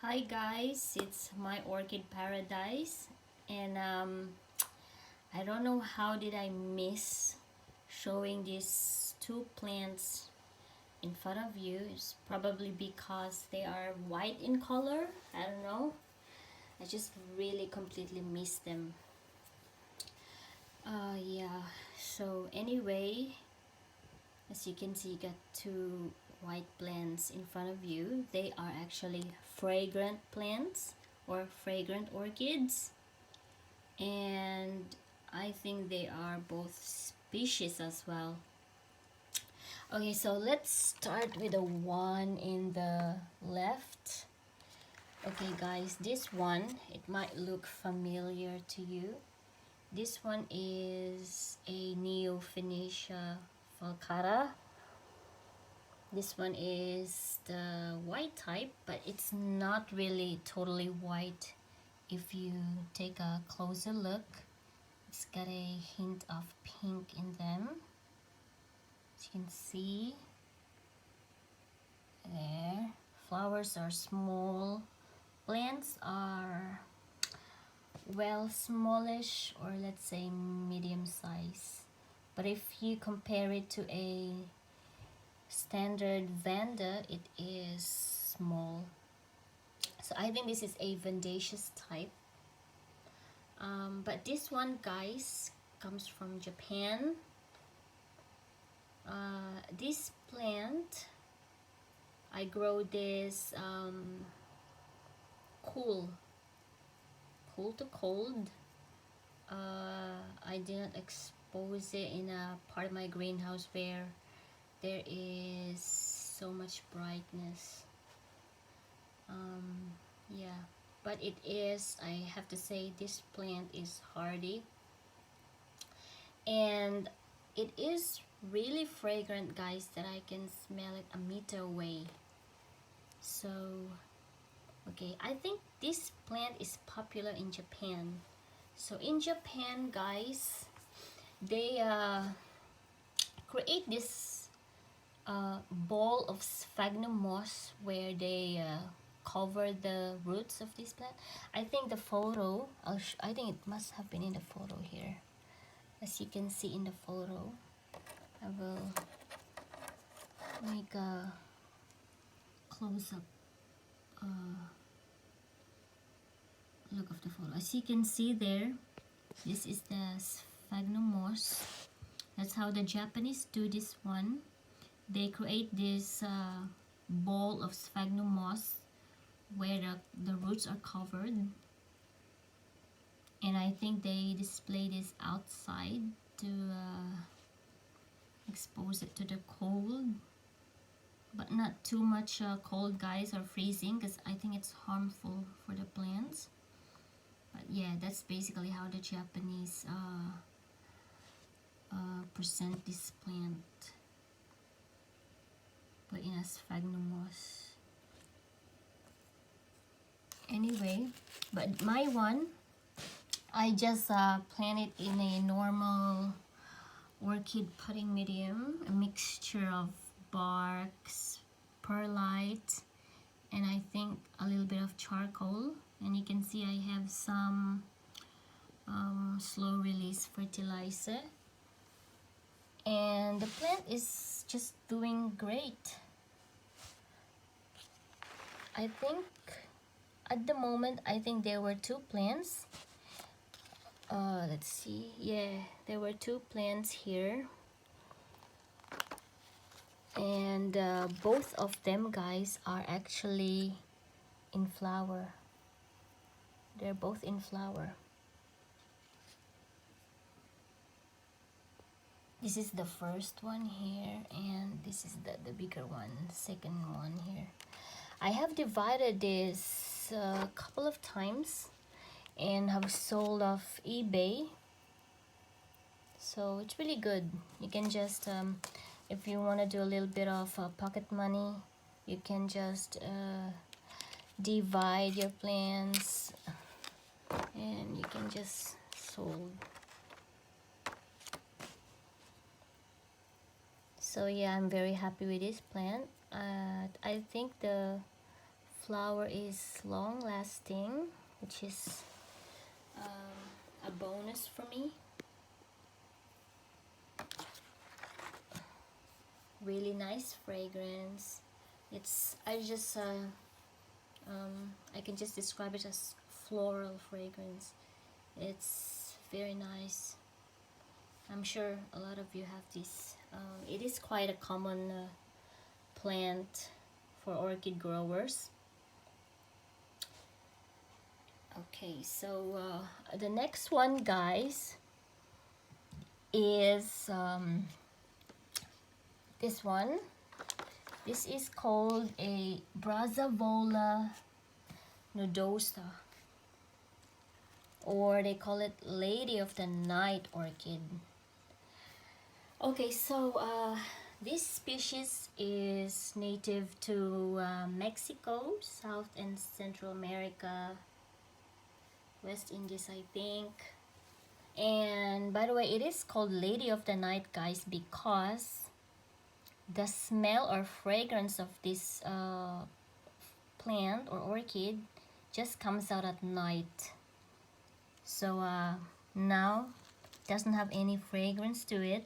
Hi guys, it's my orchid paradise, and I don't know how did I miss showing these two plants in front of you. It's probably because they are white in color. I don't know. I just really completely missed them. Yeah. So anyway, as you can see, you got two white plants in front of you. They are actually fragrant plants or fragrant orchids, and I think they are both species as well. Okay, so let's start with the one in the left. Okay guys, this one, it might look familiar to you. This one is a Neofinetia falcara. This one is the white type, but it's not really totally white. If you take a closer look, it's got a hint of pink in them. As you can see there, flowers are small, plants are, well, smallish, or let's say medium size. But if you compare it to a standard vanda, it is small. So I think this is a vandaceous type. But this one, guys, comes from Japan. This plant, I grow this cool to cold. I didn't expose it in a part of my greenhouse where there is so much brightness. Yeah, but it is, I have to say, this plant is hardy, and it is really fragrant, guys, that I can smell it a meter away. So okay, I think this plant is popular in Japan. So in Japan, guys, they create this ball of sphagnum moss where they cover the roots of this plant. I think the photo, I think it must have been in the photo here. As you can see in the photo, I will make a close-up look of the photo. As you can see there, this is the sphagnum moss. That's how the Japanese do this one. They create this ball of sphagnum moss where the roots are covered, and I think they display this outside to expose it to the cold, but not too much cold, guys, or freezing, because I think it's harmful for the plants. But yeah, that's basically how the Japanese present this plant, but in a sphagnum moss. Anyway, but my one, I just plant it in a normal orchid potting medium, a mixture of barks, perlite, and I think a little bit of charcoal. And you can see I have some slow release fertilizer, and the plant is just doing great. I think at the moment, I think there were two plants. Let's see, yeah, there were two plants here, and both of them, guys, are actually in flower. They're both in flower. This is the first one here, and this is the bigger one, second one here. I have divided this a couple of times and have sold off eBay, so it's really good. You can just if you want to do a little bit of pocket money, you can just divide your plants and you can just sold. So yeah, I'm very happy with this plant. I think the flower is long lasting, which is a bonus for me. Really nice fragrance. It's I can just describe it as floral fragrance. It's very nice. I'm sure a lot of you have this. It is quite a common plant for orchid growers. Okay, so the next one, guys, is this one. This is called a Brassavola nodosa, or they call it Lady of the Night orchid. Okay, so this species is native to Mexico, South and Central America, West Indies, I think. And by the way, it is called Lady of the Night, guys, because the smell or fragrance of this plant or orchid just comes out at night. So now it doesn't have any fragrance to it.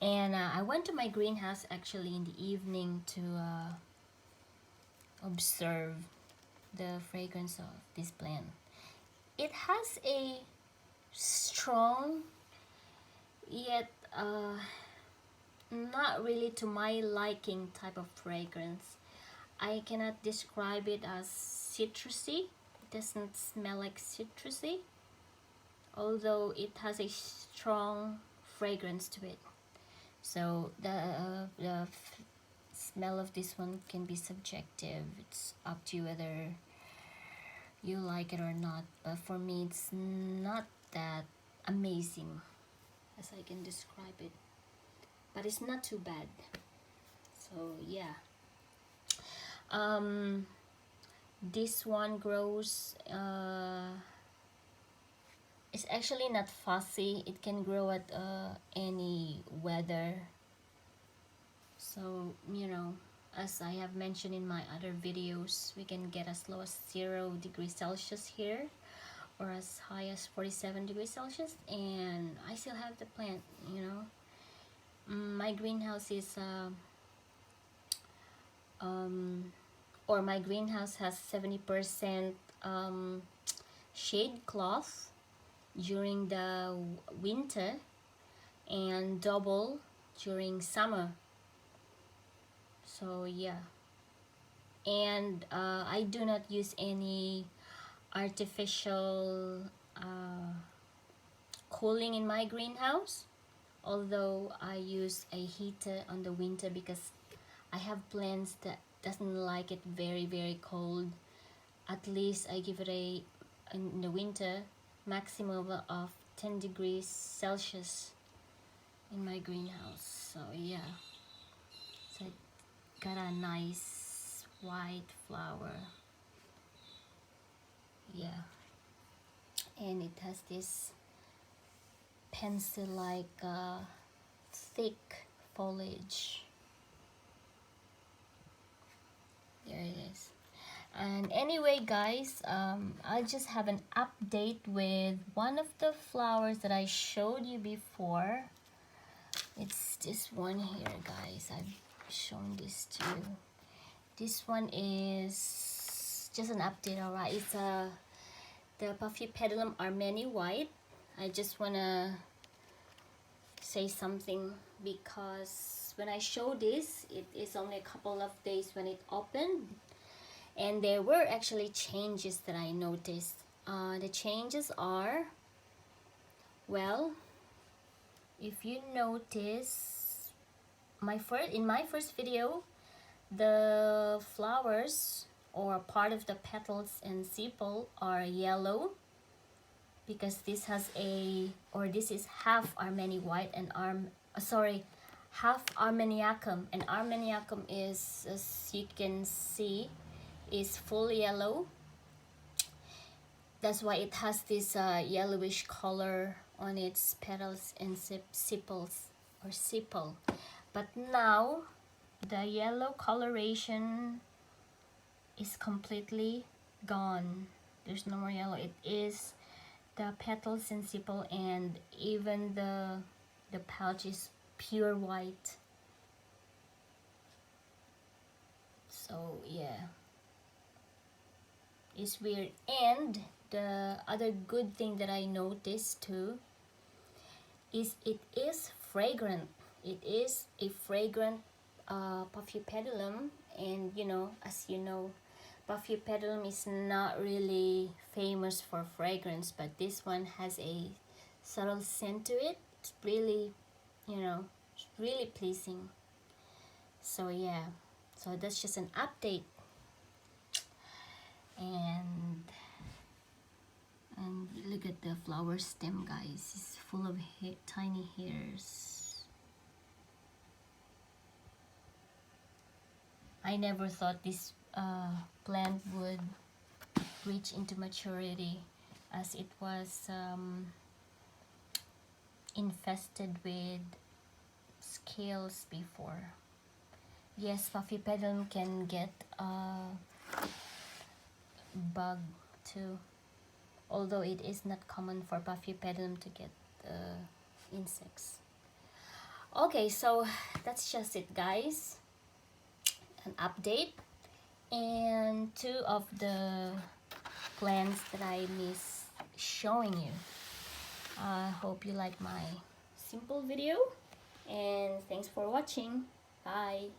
And I went to my greenhouse actually in the evening to observe the fragrance of this plant. It has a strong yet not really to my liking type of fragrance. I cannot describe it as citrusy. It doesn't smell like citrusy, although it has a strong fragrance to it. So the smell of this one can be subjective. It's up to you whether you like it or not. But for me, it's not that amazing as I can describe it. But it's not too bad. So yeah. This one grows. It's actually not fussy. It can grow at any weather. So, you know, as I have mentioned in my other videos, we can get as low as 0 degrees Celsius here, or as high as 47 degrees Celsius, and I still have the plant, you know. My greenhouse is my greenhouse has 70% shade cloth during the winter and double during summer. So yeah, and I do not use any artificial cooling in my greenhouse, although I use a heater on the winter because I have plants that doesn't like it very cold. At least I give it a, in the winter, maximum of 10 degrees Celsius in my greenhouse. So yeah, so I got a nice white flower. Yeah, and it has this pencil-like thick foliage. There it is. And anyway, guys, I just have an update with one of the flowers that I showed you before. It's this one here, guys. I've shown this to you. This one is just an update, alright? It's the paphiopedilum Armeni white. I just wanna say something because when I show this, it is only a couple of days when it opened, and there were actually changes that I noticed. The changes are, well, if you notice, in my first video, the flowers or part of the petals and sepal are yellow because this has this is half Armeni white and half Armeniacum, and Armeniacum is, as you can see, is full yellow. That's why it has this yellowish color on its petals and sepals or sepal. But now the yellow coloration is completely gone. There's no more yellow. It is the petals and sepal, and even the pouch is pure white. So yeah, it's weird. And the other good thing that I noticed too is it is fragrant. It is a fragrant paphiopedilum, and as you know, paphiopedilum is not really famous for fragrance, but this one has a subtle scent to it. It's really, it's really pleasing. So yeah, so that's just an update. And look at the flower stem, guys. It's full of tiny hairs. I never thought this plant would reach into maturity, as it was infested with scales before. Yes, paphiopedilum can get bug too, although it is not common for paphiopedilum to get insects. Okay, so that's just it, guys. An update and two of the plants that I miss showing you. I hope you like my simple video, and thanks for watching. Bye.